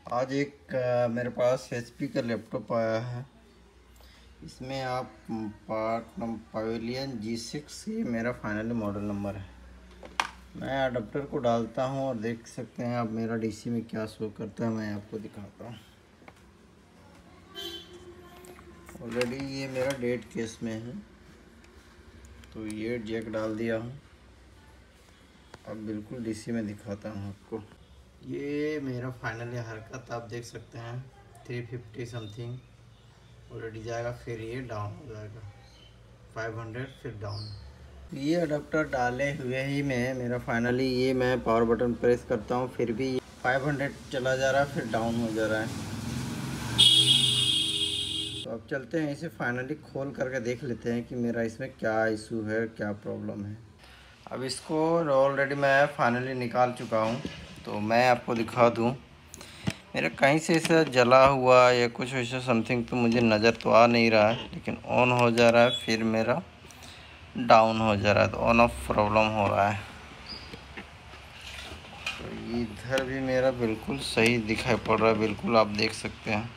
आज एक मेरे पास HP का लैपटॉप आया है। इसमें आप पार्ट नंबर पवेलियन G6, ये मेरा फाइनली मॉडल नंबर है। मैं अडाप्टर को डालता हूं और देख सकते हैं आप मेरा DC में क्या शो करता है। मैं आपको दिखाता हूं। ऑलरेडी ये मेरा डेड केस में है, तो ये जैक डाल दिया हूं। अब बिल्कुल DC में दिखाता हूं आपको। ये मेरा फाइनली हरकत आप देख सकते हैं। 350 समथिंग ऑलरेडी जाएगा, फिर ये डाउन हो जाएगा 500, फिर डाउन। ये अडाप्टर डाले हुए ही में मेरा फाइनली ये मैं पावर बटन प्रेस करता हूँ, फिर भी 500 चला जा रहा है, फिर डाउन हो जा रहा है। तो अब चलते हैं, इसे फाइनली खोल करके देख लेते हैं कि मेरा इसमें क्या इशू है, क्या प्रॉब्लम है। अब इसको ऑलरेडी मैं फाइनली निकाल चुका हूँ, तो मैं आपको दिखा दूँ। मेरा कहीं से ऐसा जला हुआ या कुछ ऐसा समथिंग तो मुझे नज़र तो आ नहीं रहा है, लेकिन ऑन हो जा रहा है, फिर मेरा डाउन हो जा रहा है, तो ऑन ऑफ प्रॉब्लम हो रहा है। तो इधर भी मेरा बिल्कुल सही दिखाई पड़ रहा है, बिल्कुल आप देख सकते हैं।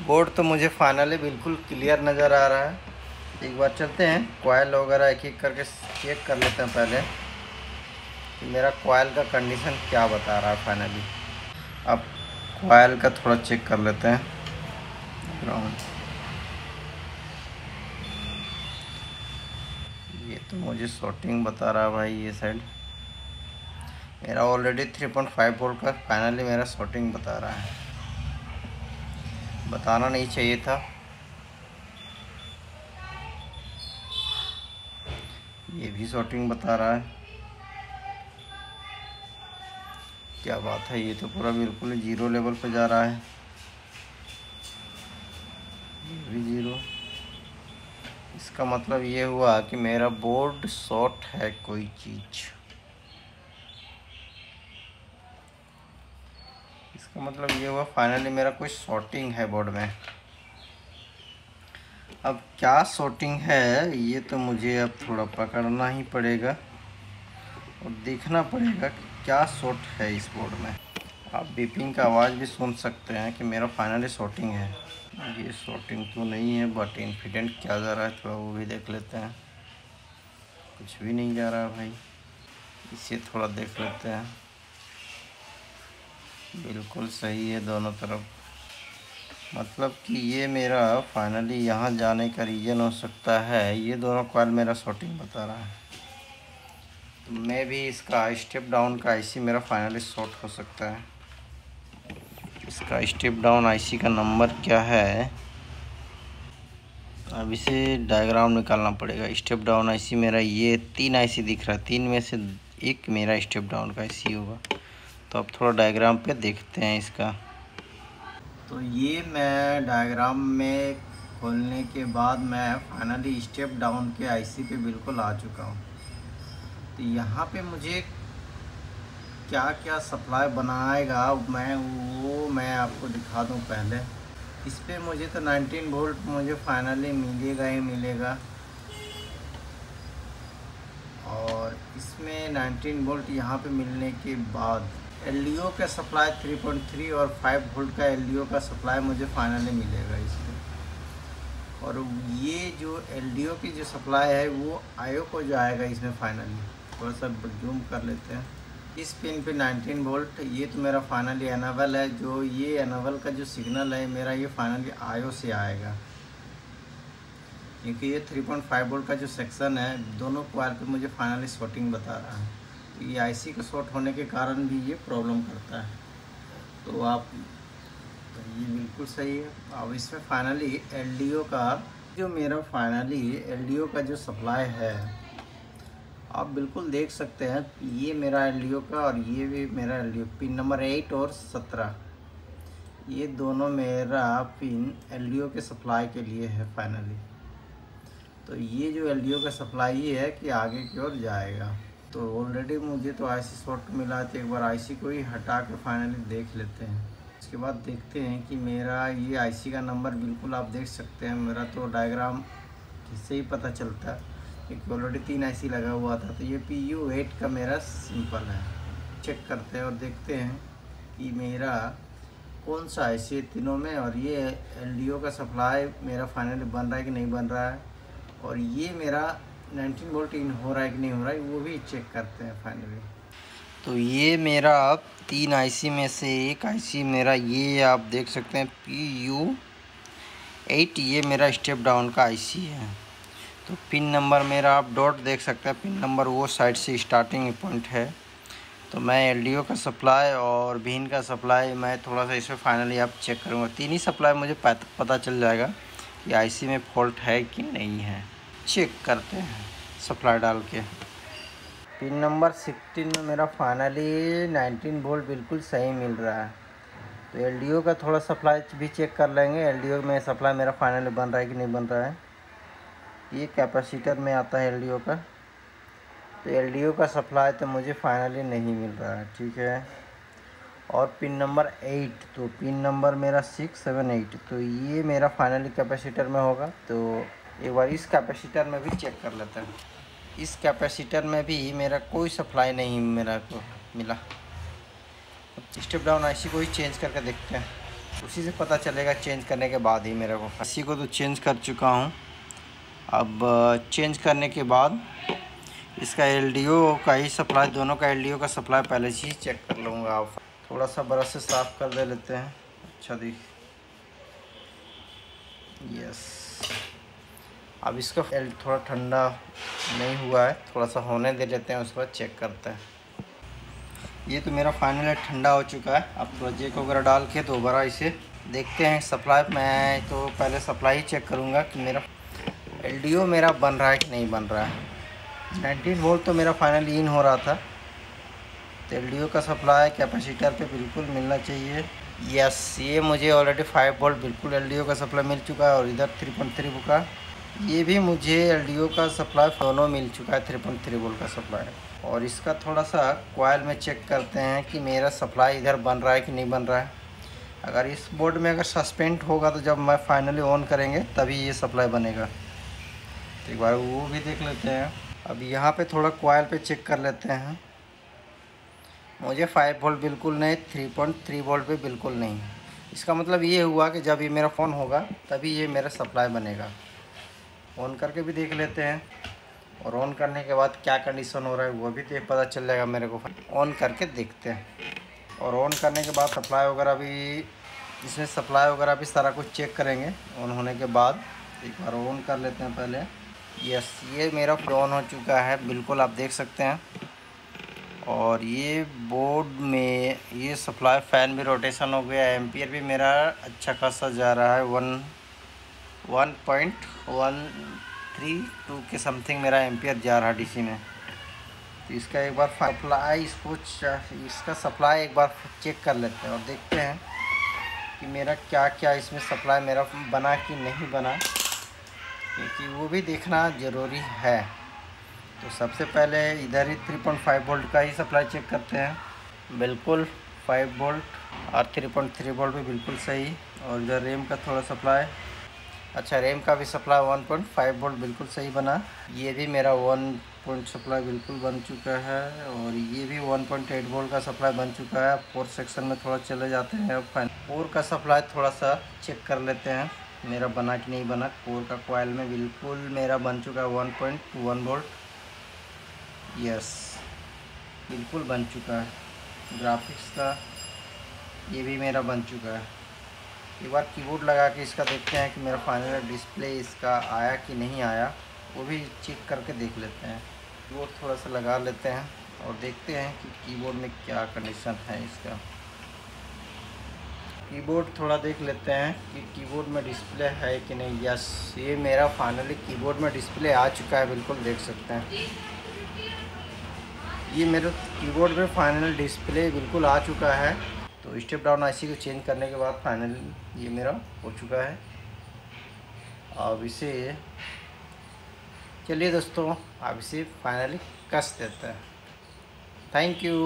बोर्ड तो मुझे फाइनली बिल्कुल क्लियर नज़र आ रहा है। एक बार चलते हैं, कॉइल वगैरह एक एक करके चेक कर लेते हैं पहले कि मेरा कॉइल का कंडीशन क्या बता रहा है फाइनली। अब कॉइल का थोड़ा चेक कर लेते हैं। ये तो मुझे शॉर्टिंग बता रहा है भाई। ये साइड मेरा ऑलरेडी 3.5 वोल्ट का फाइनली मेरा शॉर्टिंग बता रहा है। बताना नहीं चाहिए था। ये भी शॉर्टिंग बता रहा है। क्या बात है, ये तो पूरा बिल्कुल जीरो लेवल पे जा रहा है। ये भी जीरो। इसका मतलब ये हुआ कि मेरा बोर्ड शॉर्ट है कोई चीज़। इसका मतलब ये हुआ फाइनली मेरा कोई शॉर्टिंग है बोर्ड में। अब क्या शॉर्टिंग है ये तो मुझे अब थोड़ा पकड़ना ही पड़ेगा और देखना पड़ेगा कि क्या शॉर्ट है इस बोर्ड में। आप बीपिंग का आवाज़ भी सुन सकते हैं कि मेरा फाइनली शॉर्टिंग है। ये शॉर्टिंग तो नहीं है, बट इन्फिडेंट क्या जा रहा है थोड़ा वो भी देख लेते हैं। कुछ भी नहीं जा रहा भाई, इसे थोड़ा देख लेते हैं। बिल्कुल सही है दोनों तरफ। मतलब कि ये मेरा फाइनली यहाँ जाने का रीज़न हो सकता है। ये दोनों कॉइल मेरा शॉर्टिंग बता रहा है, तो मैं भी इसका स्टेप डाउन का IC मेरा फाइनली शॉर्ट हो सकता है। इसका स्टेप डाउन IC का नंबर क्या है, अब इसे डायग्राम निकालना पड़ेगा। स्टेप डाउन IC मेरा ये 3 IC दिख रहा है, 3 में से एक मेरा स्टेप डाउन का IC होगा। तो अब थोड़ा डायग्राम पे देखते हैं इसका। तो ये मैं डायग्राम में खोलने के बाद मैं फाइनली स्टेप डाउन के IC पे बिल्कुल आ चुका हूँ। तो यहाँ पे मुझे क्या क्या सप्लाई बनाएगा मैं आपको दिखा दूँ पहले। इस पे मुझे तो 19 वोल्ट मुझे फाइनली मिलेगा ही मिलेगा, और इसमें 19 वोल्ट यहाँ पे मिलने के बाद LDO का सप्लाई 3.3 और 5 वोल्ट का LDO का सप्लाई मुझे फाइनली मिलेगा इसमें। और ये जो LDO की जो सप्लाई है वो IO को जाएगा इसमें फाइनली। थोड़ा सा जूम कर लेते हैं। इस पिन पे 19 वोल्ट, ये तो मेरा फाइनली एनेबल है। जो ये एनेबल का जो सिग्नल है मेरा ये फाइनली IO से आएगा, क्योंकि ये 3.5 वोल्ट का जो सेक्शन है दोनों कॉइल पे मुझे फाइनली शॉर्टिंग बता रहा है। तो ये IC का शॉर्ट होने के कारण भी ये प्रॉब्लम करता है। तो ये बिल्कुल सही है। अब इसमें फाइनली LDO का जो मेरा फाइनली LDO का जो सप्लाई है आप बिल्कुल देख सकते हैं। ये मेरा LDO का और ये भी मेरा LDO पिन नंबर 8 और 17, ये दोनों मेरा पिन LDO के सप्लाई के लिए है फाइनली। तो ये जो LDO का सप्लाई ये है कि आगे की ओर जाएगा। तो ऑलरेडी मुझे तो आईसी शॉर्ट मिला है, तो एक बार आईसी को ही हटा के फाइनली देख लेते हैं। इसके बाद देखते हैं कि मेरा ये आईसी का नंबर बिल्कुल आप देख सकते हैं। मेरा तो डायग्राम इससे ही पता चलता है कि ऑलरेडी 3 आईसी लगा हुआ था। तो ये PU8 का मेरा सिंपल है। चेक करते हैं और देखते हैं कि मेरा कौन सा आईसी है तीनों में, और ये LDO का सप्लाई मेरा फाइनली बन रहा है कि नहीं बन रहा है, और ये मेरा 19 वोल्ट इन हो रहा है कि नहीं हो रहा है, वो भी चेक करते हैं फाइनली। तो ये मेरा 3 आईसी में से एक आईसी मेरा, ये आप देख सकते हैं PU8, ये मेरा स्टेप डाउन का आईसी है। तो पिन नंबर मेरा आप डॉट देख सकते हैं, पिन नंबर वो साइड से स्टार्टिंग पॉइंट है। तो मैं LDO का सप्लाई और बीन का सप्लाई मैं थोड़ा सा इसमें फाइनली आप चेक करूँगा। 3 ही सप्लाई मुझे पता चल जाएगा कि आईसी में फॉल्ट है कि नहीं है। चेक करते हैं सप्लाई डाल के। पिन नंबर 16 में मेरा फाइनली 19 वोल्ट बिल्कुल सही मिल रहा है। तो LDO का थोड़ा सप्लाई भी चेक कर लेंगे, LDO में सप्लाई मेरा फाइनली बन रहा है कि नहीं बन रहा है। ये कैपेसिटर में आता है LDO का। तो LDO का सप्लाई तो मुझे फाइनली नहीं मिल रहा है, ठीक है। और पिन नंबर 8, तो पिन नंबर मेरा 6, 7, 8, तो ये मेरा फाइनली कैपेसिटर में होगा। तो एक बार इस कैपेसिटर में भी चेक कर लेते हैं। इस कैपेसिटर में भी मेरा कोई सप्लाई नहीं मेरा को मिला। स्टेप डाउन आईसी को ही चेंज करके देखते हैं, उसी से पता चलेगा चेंज करने के बाद ही मेरे को। आईसी को तो चेंज कर चुका हूँ। अब चेंज करने के बाद इसका LDO का ही सप्लाई, दोनों का LDO का सप्लाई पहले से ही चेक कर लूँगा। आप थोड़ा सा ब्रश से साफ़ कर दे लेते हैं। अच्छा दिख, यस। अब इसका थोड़ा ठंडा नहीं हुआ है, थोड़ा सा होने दे लेते हैं, उसके बाद चेक करते हैं। ये तो मेरा फाइनल ठंडा हो चुका है। अब थोड़ा जैक वगैरह डाल के दोबारा इसे देखते हैं सप्लाई। मैं तो पहले सप्लाई ही चेक करूँगा कि मेरा LDO मेरा बन रहा है कि नहीं बन रहा है। 19 वोल्ट तो मेरा फाइनली इन हो रहा था। तो LDO का सप्लाई कैपेसिटर पे बिल्कुल मिलना चाहिए। यस, ये मुझे ऑलरेडी 5 वोल्ट बिल्कुल LDO का सप्लाई मिल चुका है, और इधर 3.3 का ये भी मुझे LDO का सप्लाई दोनों मिल चुका है, 3.3 वोल्ट का सप्लाई। और इसका थोड़ा सा कॉइल में चेक करते हैं कि मेरा सप्लाई इधर बन रहा है कि नहीं बन रहा है। अगर इस बोर्ड में अगर सस्पेंड होगा तो जब मैं फाइनली ऑन करेंगे तभी ये सप्लाई बनेगा। तो एक बार वो भी देख लेते हैं। अब यहाँ पे थोड़ा कॉइल पे चेक कर लेते हैं। मुझे 5 वोल्ट बिल्कुल नहीं, 3.3 वोल्ट भी बिल्कुल नहीं। इसका मतलब ये हुआ कि जब ये मेरा फ़ोन होगा तभी ये मेरा सप्लाई बनेगा। ऑन करके भी देख लेते हैं, और ऑन करने के बाद क्या कंडीशन हो रहा है वो भी पता चल जाएगा मेरे को। ऑन करके देखते हैं, और ऑन करने के बाद सप्लाई वगैरह भी, इसमें सप्लाई वगैरह भी सारा कुछ चेक करेंगे। ऑन होने के बाद एक बार ऑन कर लेते हैं पहले। यस, ये मेरा ऑन हो चुका है बिल्कुल, आप देख सकते हैं। और ये बोर्ड में ये सप्लाई फ़ैन भी रोटेशन हो गया, एम्पियर भी मेरा अच्छा खासा जा रहा है। 1.132 के समथिंग मेरा एम्पियर जा रहा है DC में। तो इसका एक बार सप्लाई, इसका सप्लाई एक बार चेक कर लेते हैं, और देखते हैं कि मेरा क्या क्या इसमें सप्लाई मेरा बना कि नहीं बना, क्योंकि वो भी देखना ज़रूरी है। तो सबसे पहले इधर ही 3.5 वोल्ट का ही सप्लाई चेक करते हैं। बिल्कुल 5 वोल्ट और 3.3 वोल्ट भी बिल्कुल सही। और इधर रैम का थोड़ा सप्लाई, अच्छा रैम का भी सप्लाई 1.5 वोल्ट बिल्कुल सही बना। ये भी मेरा 1 पॉइंट सप्लाई बिल्कुल बन चुका है, और ये भी 1.8 वोल्ट का सप्लाई बन चुका है। 4 सेक्शन में थोड़ा चले जाते हैं। अब 4 का सप्लाई थोड़ा सा चेक कर लेते हैं मेरा बना कि नहीं बना। 4 का कॉइल में बिल्कुल मेरा बन चुका है 1.1 वोल्ट। यस, बिल्कुल बन चुका है। ग्राफिक्स का ये भी मेरा बन चुका है। एक बार कीबोर्ड लगा के इसका देखते हैं कि मेरा फाइनल डिस्प्ले इसका आया कि नहीं आया, वो भी चेक करके देख लेते हैं। कीबोर्ड थोड़ा सा लगा लेते हैं और देखते हैं कि कीबोर्ड में क्या कंडीशन है इसका। कीबोर्ड थोड़ा देख लेते हैं कि कीबोर्ड में डिस्प्ले है कि नहीं। यस, ये मेरा फाइनली कीबोर्ड में डिस्प्ले आ चुका है, बिल्कुल देख सकते हैं। ये मेरे कीबोर्ड में फाइनल डिस्प्ले बिल्कुल आ चुका है। तो स्टेप डाउन आईसी को चेंज करने के बाद फाइनल ये मेरा हो चुका है। अब इसे चलिए दोस्तों, अब इसे फाइनली कस देते हैं। Thank you.